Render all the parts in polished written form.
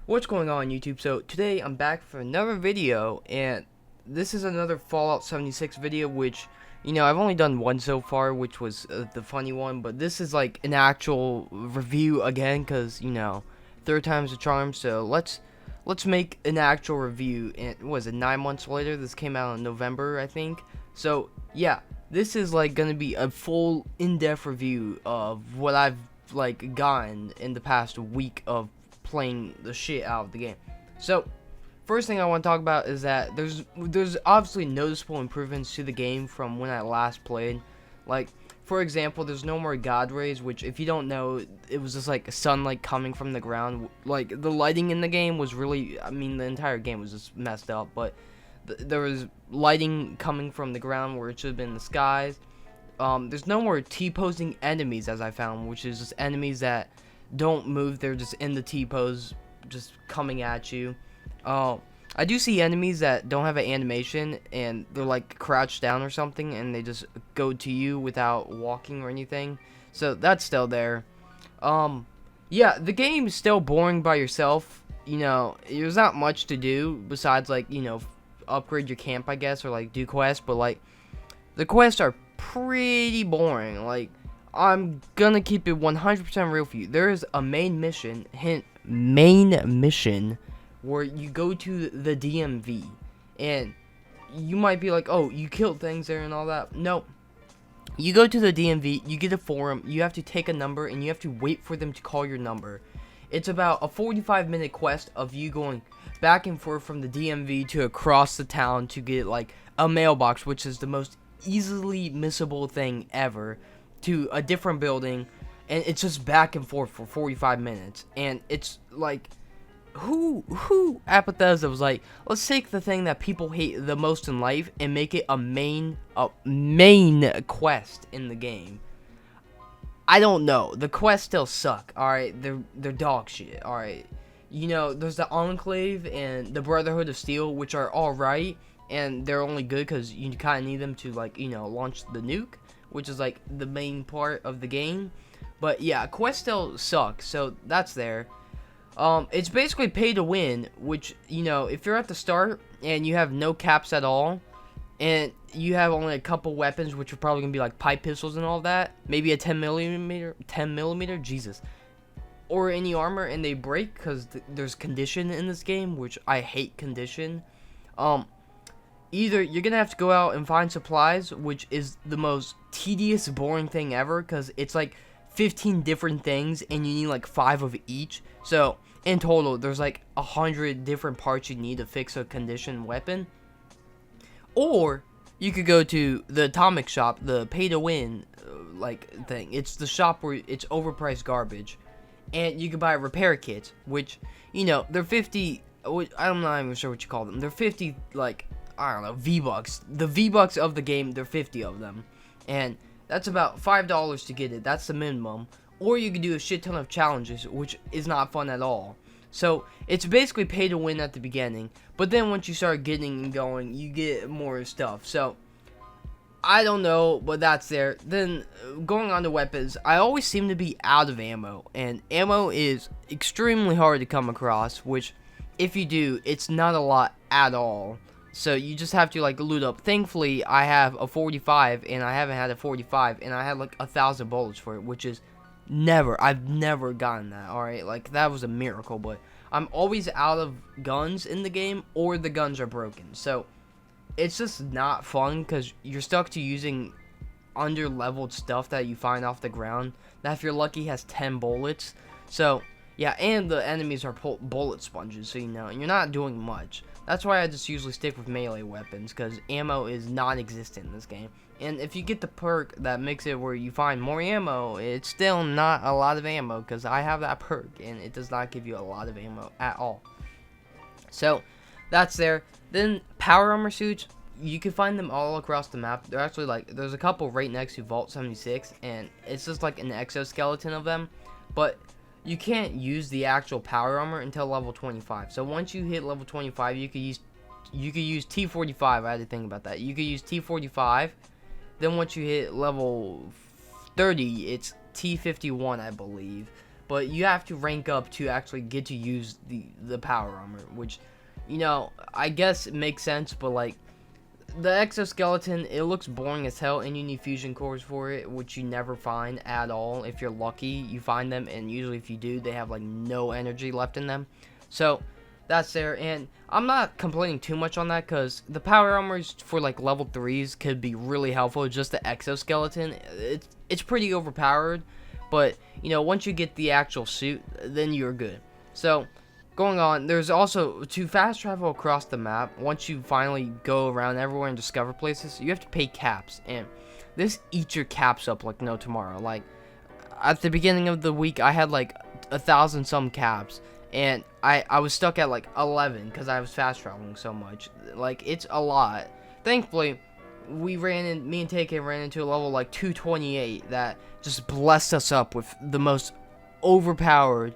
What's going on, YouTube? So today I'm back for another video, and this is another Fallout 76 video, which, I've only done one so far, which was the funny one, but this is like an actual review again, because, third time's a charm. So let's make an actual review. And what was it, 9 months later? This came out in November, I think. So yeah, this is like gonna be a full in-depth review of what I've like gotten in the past week of playing the shit out of the game. So first thing I want to talk about is that there's obviously noticeable improvements to the game from when I last played. Like, for example, there's no more god rays, which, if you don't know, it was just like sunlight coming from the ground. Like, the lighting in the game was really, the entire game was just messed up, but there was lighting coming from the ground where it should have been the skies. There's no more T-posing enemies, as I found, which is just enemies that don't move. They're just in the T-pose, just coming at you. I do see enemies that don't have an animation, and they're like crouched down or something, and they just go to you without walking or anything. So that's still there. Yeah, the game is still boring by yourself. There's not much to do besides, like, upgrade your camp, I guess, or like do quests, but like the quests are pretty boring. Like, I'm gonna keep it 100% real for you. There is a main mission, hint, main mission, where you go to the DMV, and you might be like, oh, you killed things there and all that. No. You go to the DMV, you get a forum, you have to take a number, and you have to wait for them to call your number. It's about a 45-minute quest of you going back and forth from the DMV to across the town to get, like, a mailbox, which is the most easily missable thing ever, to a different building, and it's just back and forth for 45 minutes, and it's like, who at Bethesda was like, let's take the thing that people hate the most in life and make it a main quest in the game. I don't know. The quests still suck. All right, they're dog shit. All right, there's the Enclave and the Brotherhood of Steel, which are all right, and they're only good because you kind of need them to, like, launch the nuke, which is like the main part of the game. But yeah, quests still suck, so that's there. It's basically pay to win, which, if you're at the start and you have no caps at all, and you have only a couple weapons, which are probably gonna be like pipe pistols and all that, maybe a 10 millimeter, Jesus, or any armor, and they break because there's condition in this game, which I hate condition. Either you're gonna have to go out and find supplies, which is the most tedious, boring thing ever, because it's like 15 different things, and you need like 5 of each. So in total, there's like 100 different parts you need to fix a condition weapon. Or you could go to the atomic shop, the pay to win like thing. It's the shop where it's overpriced garbage, and you can buy repair kits, which, they're 50. I'm not even sure what you call them. They're 50, like, I don't know, V-Bucks. The V-Bucks of the game, they're 50 of them. And that's about $5 to get it. That's the minimum. Or you can do a shit ton of challenges, which is not fun at all. So it's basically pay to win at the beginning. But then once you start getting and going, you get more stuff. So I don't know, but that's there. Then going on to weapons, I always seem to be out of ammo. And ammo is extremely hard to come across, which, if you do, it's not a lot at all. So you just have to, like, loot up. Thankfully, I have a 45, and I haven't had a 45, and I had like 1,000 bullets for it, which is I've never gotten that. All right, like, that was a miracle. But I'm always out of guns in the game, or the guns are broken. So it's just not fun because you're stuck to using under-leveled stuff that you find off the ground. That, if you're lucky, has 10 bullets. So yeah, and the enemies are bullet sponges, so you're not doing much. That's why I just usually stick with melee weapons, because ammo is non-existent in this game. And if you get the perk that makes it where you find more ammo, it's still not a lot of ammo, because I have that perk, and it does not give you a lot of ammo at all. So that's there. Then power armor suits, you can find them all across the map. They're actually, like, there's a couple right next to Vault 76, and it's just like an exoskeleton of them. But you can't use the actual power armor until level 25. So once you hit level 25, you could use T45. I had to think about that. You could use T45. Then once you hit level 30, it's T51, I believe. but you have to rank up to actually get to use the power armor, which, you know, I guess it makes sense, but like, the exoskeleton, it looks boring as hell, and you need fusion cores for it, which you never find at all. If you're lucky, you find them, and usually if you do, they have like no energy left in them. So that's there, and I'm not complaining too much on that, because the power armors for like level 3s could be really helpful. Just the exoskeleton, it's pretty overpowered, but you know, once you get the actual suit, then you're good. So going on, there's also, to fast travel across the map, once you finally go around everywhere and discover places, you have to pay caps, and this eats your caps up like no tomorrow. Like, at the beginning of the week, I had like 1,000 some caps, and I was stuck at like 11 because I was fast traveling so much. Like, it's a lot. Thankfully, me and TK ran into a level like 228 that just blessed us up with the most overpowered,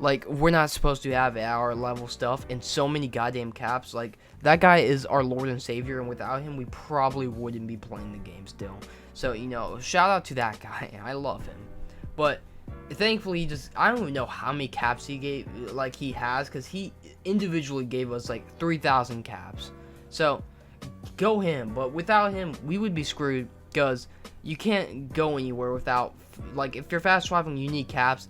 like, we're not supposed to have our level stuff, and so many goddamn caps. Like, that guy is our Lord and Savior, and without him, we probably wouldn't be playing the game still. So, you know, shout out to that guy. I love him. But thankfully, I don't even know how many caps he has, because he individually gave us like 3,000 caps. So go him. But without him, we would be screwed, because you can't go anywhere without, like, if you're fast traveling, you need caps.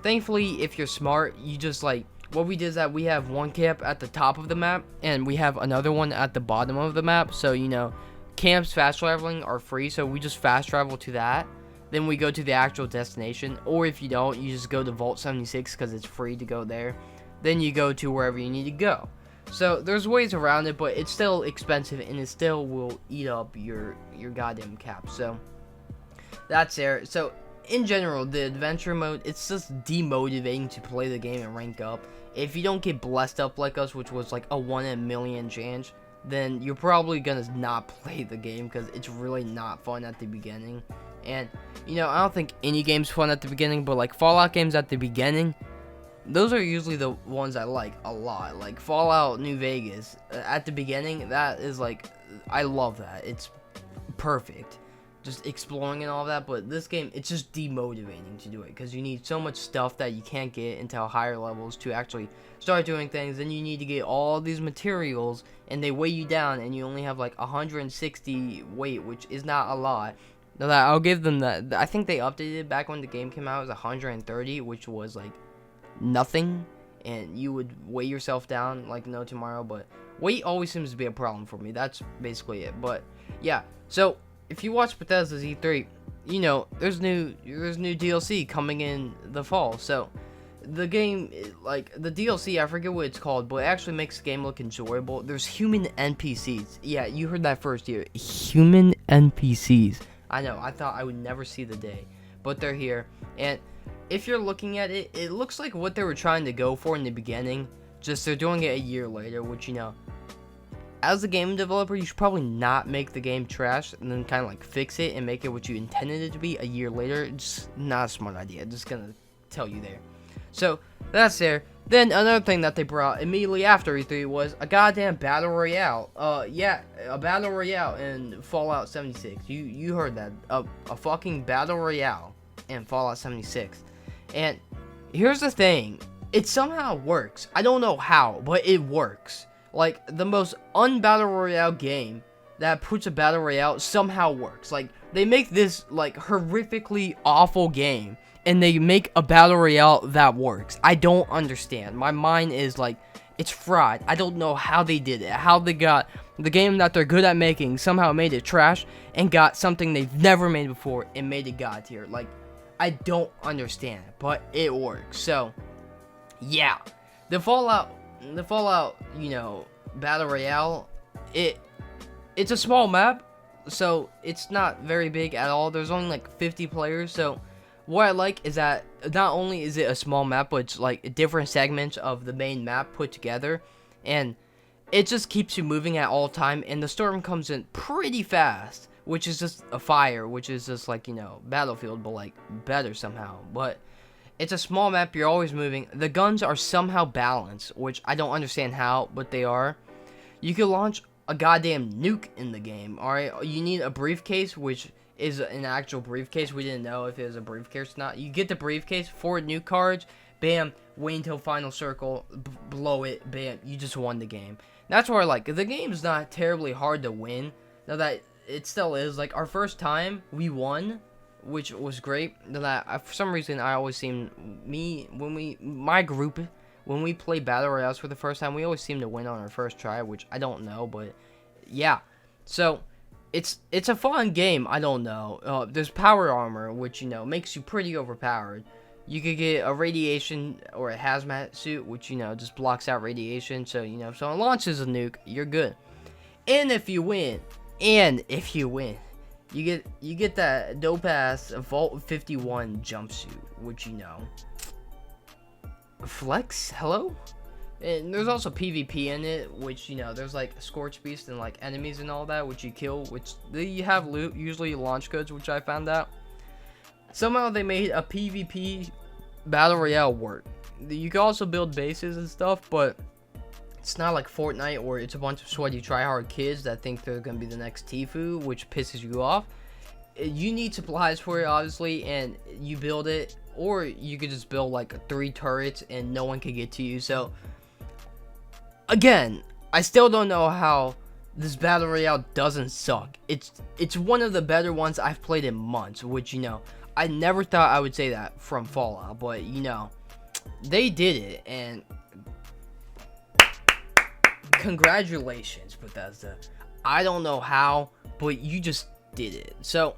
Thankfully, if you're smart, you just, like, what we did is that we have one camp at the top of the map, and we have another one at the bottom of the map. So, you know, camps fast traveling are free, so we just fast travel to that. Then we go to the actual destination, or if you don't, you just go to Vault 76 because it's free to go there. Then you go to wherever you need to go. So there's ways around it, but it's still expensive, and it still will eat up your goddamn cap. So that's there. So in general, the adventure mode, it's just demotivating to play the game and rank up. If you don't get blessed up like us, which was like a 1 in a million chance, then you're probably gonna not play the game, because it's really not fun at the beginning. And, you know, I don't think any game's fun at the beginning, but like Fallout games at the beginning, those are usually the ones I like a lot. Like Fallout New Vegas, at the beginning, that is like, I love that. It's perfect, just exploring and all that. But this game, it's just demotivating to do it, because you need so much stuff that you can't get until higher levels to actually start doing things. Then you need to get all these materials, and they weigh you down, and you only have like 160 weight, which is not a lot. Now that, I'll give them that. I think they updated back when the game came out. It was 130, which was like nothing, and you would weigh yourself down like no tomorrow. But weight always seems to be a problem for me. That's basically it. But yeah, so if you watch Bethesda's E3, you know there's new DLC coming in the fall. So the game, like the DLC, I forget what it's called, but it actually makes the game look enjoyable. There's human NPCs. Yeah, you heard that first here. Human NPCs. I know, I thought I would never see the day, but they're here. And if you're looking at it, it looks like what they were trying to go for in the beginning, just they're doing it a year later, which, you know, as a game developer, you should probably not make the game trash and then kind of like fix it and make it what you intended it to be a year later. It's not a smart idea. Just gonna tell you there. So that's there. Then another thing that they brought immediately after E3 was a goddamn battle royale. Yeah, a battle royale in Fallout 76. You heard that. A fucking battle royale in Fallout 76. And here's the thing. It somehow works. I don't know how, but it works. Like, the most un-battle royale game that puts a battle royale somehow works. Like, they make this, like, horrifically awful game, and they make a battle royale that works. I don't understand. My mind is like, it's fried. I don't know how they did it. How they got the game that they're good at making, somehow made it trash, and got something they've never made before and made it god tier. Like, I don't understand, but it works. So, yeah. The Fallout, you know, battle royale, it's a small map, so it's not very big at all. There's only like 50 players, so what I like is that not only is it a small map, but it's like different segments of the main map put together, and it just keeps you moving at all time, and the storm comes in pretty fast, which is just a fire, which is just like, you know, Battlefield, but like better somehow. But it's a small map, you're always moving. The guns are somehow balanced, which I don't understand how, but they are. You can launch a goddamn nuke in the game, alright? You need a briefcase, which is an actual briefcase. We didn't know if it was a briefcase or not. You get the briefcase, 4 new cards, bam, wait until final circle, blow it, bam, you just won the game. That's where, like, the game's not terribly hard to win. Now that it still is, like, our first time, we won, which was great. Now that, for some reason, I always seem, my group, when we play Battle Royales for the first time, we always seem to win on our first try, which I don't know, but, yeah. So, it's a fun game, I don't know. There's power armor, which, you know, makes you pretty overpowered. You could get a radiation or a hazmat suit, which, you know, just blocks out radiation. So, you know, if someone launches a nuke, you're good. And if you win, you get that dope ass Vault 51 jumpsuit, which, you know, flex. Hello. And there's also PvP in it, which, you know, there's like Scorch Beast and like enemies and all that, which you kill, which you have loot, usually launch codes, which I found out. Somehow they made a PvP Battle Royale work. You can also build bases and stuff, but it's not like Fortnite where it's a bunch of sweaty tryhard kids that think they're gonna be the next Tfue, which pisses you off. You need supplies for it, obviously, and you build it, or you could just build like 3 turrets and no one can get to you. So again, I still don't know how this Battle Royale doesn't suck. It's one of the better ones I've played in months, which, you know, I never thought I would say that from Fallout, but, you know, they did it, and congratulations, Bethesda. I don't know how, but you just did it. So,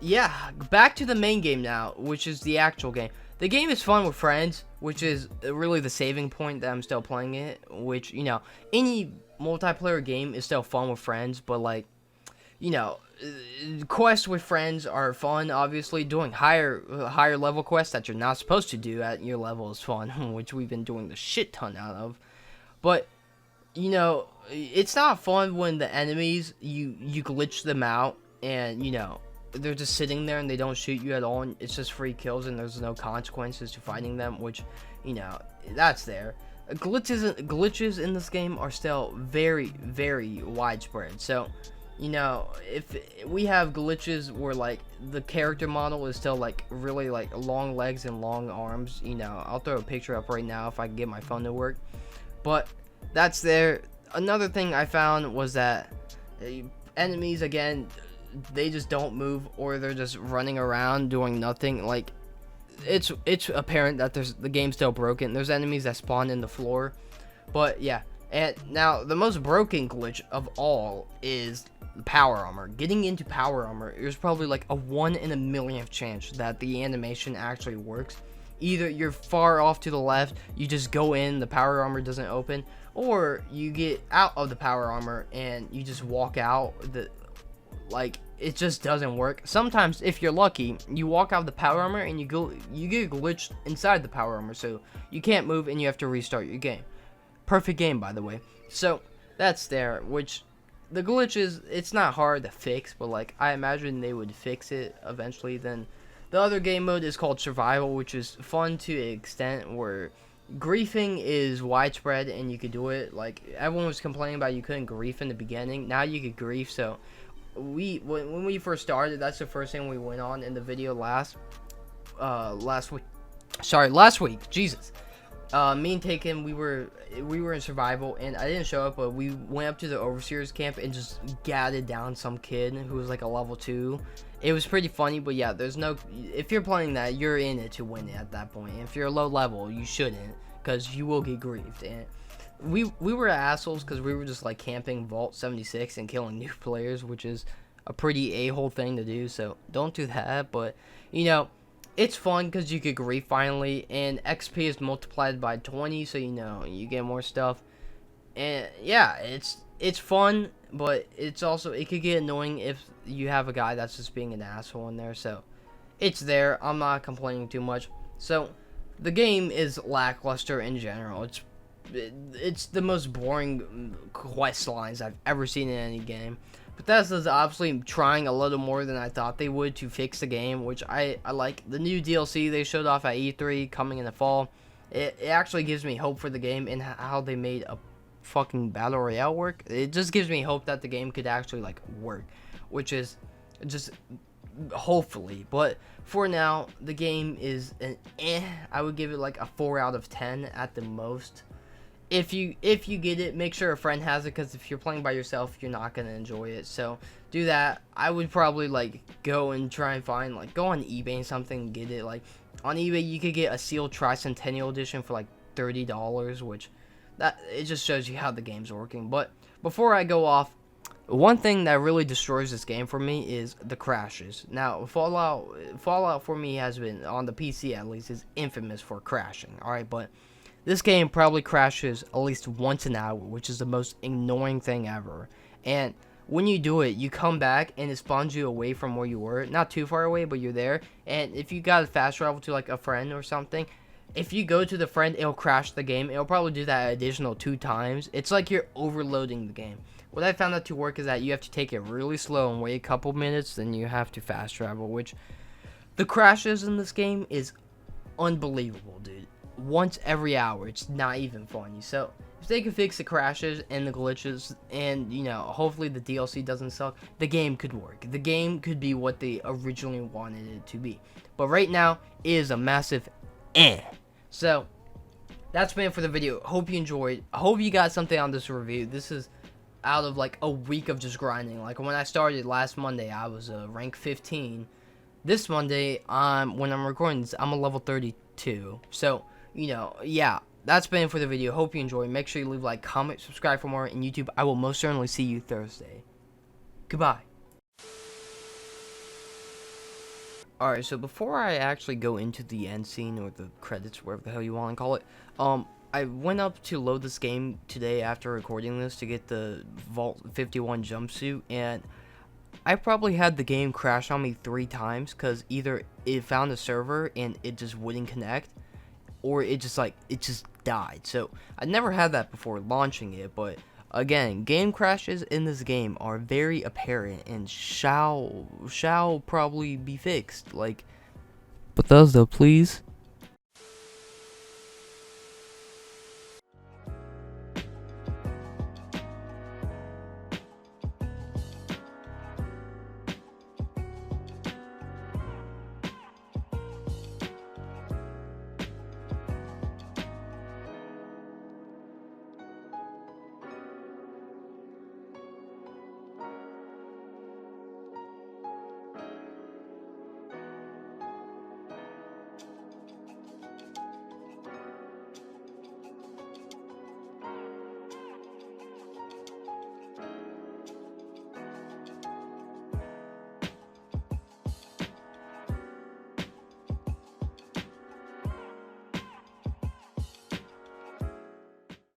yeah, back to the main game now, which is the actual game. The game is fun with friends, which is really the saving point that I'm still playing it, which, you know, any multiplayer game is still fun with friends, but, like, you know, quests with friends are fun. Obviously, doing higher level quests that you're not supposed to do at your level is fun, which we've been doing the shit ton out of. But, you know, it's not fun when the enemies, you glitch them out, and, you know, they're just sitting there and they don't shoot you at all, and it's just free kills and there's no consequences to fighting them, which, you know, that's there. Glitches in this game are still very, very widespread. So, you know, if we have glitches where, like, the character model is still, like, really, like, long legs and long arms, you know, I'll throw a picture up right now if I can get my phone to work. But that's there. Another thing I found was that enemies, again, they just don't move, or they're just running around doing nothing. Like, it's apparent that the game's still broken. There's enemies that spawn in the floor. But yeah, and now the most broken glitch of all is power armor. Getting into power armor, there's probably like a 1 in a millionth chance that the animation actually works. Either you're far off to the left, you just go in, the power armor doesn't open, or you get out of the power armor and you just walk out. Like, it just doesn't work. Sometimes, if you're lucky, you walk out of the power armor and you get glitched inside the power armor, so you can't move and you have to restart your game. Perfect game, by the way. So that's there, which the glitches, it's not hard to fix, but, like, I imagine they would fix it eventually. Then the other game mode is called Survival, which is fun to an extent where griefing is widespread and you could do it. Like, everyone was complaining about you couldn't grief in the beginning. Now you could grief. So when we first started, that's the first thing we went on in the video last week. Jesus. Me and Taken, we were in survival, and I didn't show up, but we went up to the overseer's camp and just gadded down some kid who was like a level 2. It was pretty funny, but yeah, if you're playing that, you're in it to win it at that point. If you're low level, you shouldn't, because you will get griefed. And we were assholes because we were just like camping Vault 76 and killing new players, which is a pretty a-hole thing to do, so don't do that. But, you know, it's fun because you get grief finally, and XP is multiplied by 20, so, you know, you get more stuff. And yeah, it's fun, but it could get annoying if you have a guy that's just being an asshole in there. So it's there. I'm not complaining too much. So the game is lackluster in general. It's the most boring quest lines I've ever seen in any game. Bethesda's obviously trying a little more than I thought they would to fix the game, which I like. The new DLC they showed off at E3 coming in the fall, it actually gives me hope for the game and how they made a fucking Battle Royale work. It just gives me hope that the game could actually, like, work, which is just hopefully. But for now, the game is an I would give it like a 4 out of 10 at the most. If you get it, make sure a friend has it, because if you're playing by yourself, you're not gonna enjoy it. So do that. I would probably like go and try and find, like, go on eBay and something and get it. Like on eBay, you could get a sealed Tricentennial edition for like $30, which that it just shows you how the game's working. But before I go off, one thing that really destroys this game for me is the crashes. Now, Fallout for me has been, on the PC at least, is infamous for crashing. Alright, but this game probably crashes at least once an hour, which is the most annoying thing ever. And when you do it, you come back and it spawns you away from where you were. Not too far away, but you're there. And if you got a fast travel to like a friend or something, if you go to the friend, it'll crash the game. It'll probably do that additional 2 times. It's like you're overloading the game. What I found out to work is that you have to take it really slow and wait a couple minutes, then you have to fast travel, which the crashes in this game is unbelievable, dude. Once every hour, it's not even funny. So if they could fix the crashes and the glitches, and you know, hopefully the DLC doesn't suck, the game could work. The game could be what they originally wanted it to be. But right now, it is a massive So that's been it for the video. Hope you enjoyed. I hope you got something on this review. This is out of like a week of just grinding. Like when I started last Monday, I was rank 15. This Monday, when I'm recording this, I'm a level 32. So, you know, yeah, that's been it for the video. Hope you enjoy. Make sure you leave a like, comment, subscribe for more. And YouTube, I will most certainly see you Thursday. Goodbye. Alright, so before I actually go into the end scene, or the credits, whatever the hell you want to call it, I went up to load this game today after recording this to get the Vault 51 jumpsuit, and I probably had the game crash on me 3 times, because either it found a server and it just wouldn't connect, or it just died. So I never had that before launching it, but again, game crashes in this game are very apparent and shall probably be fixed. Like, Bethesda, please.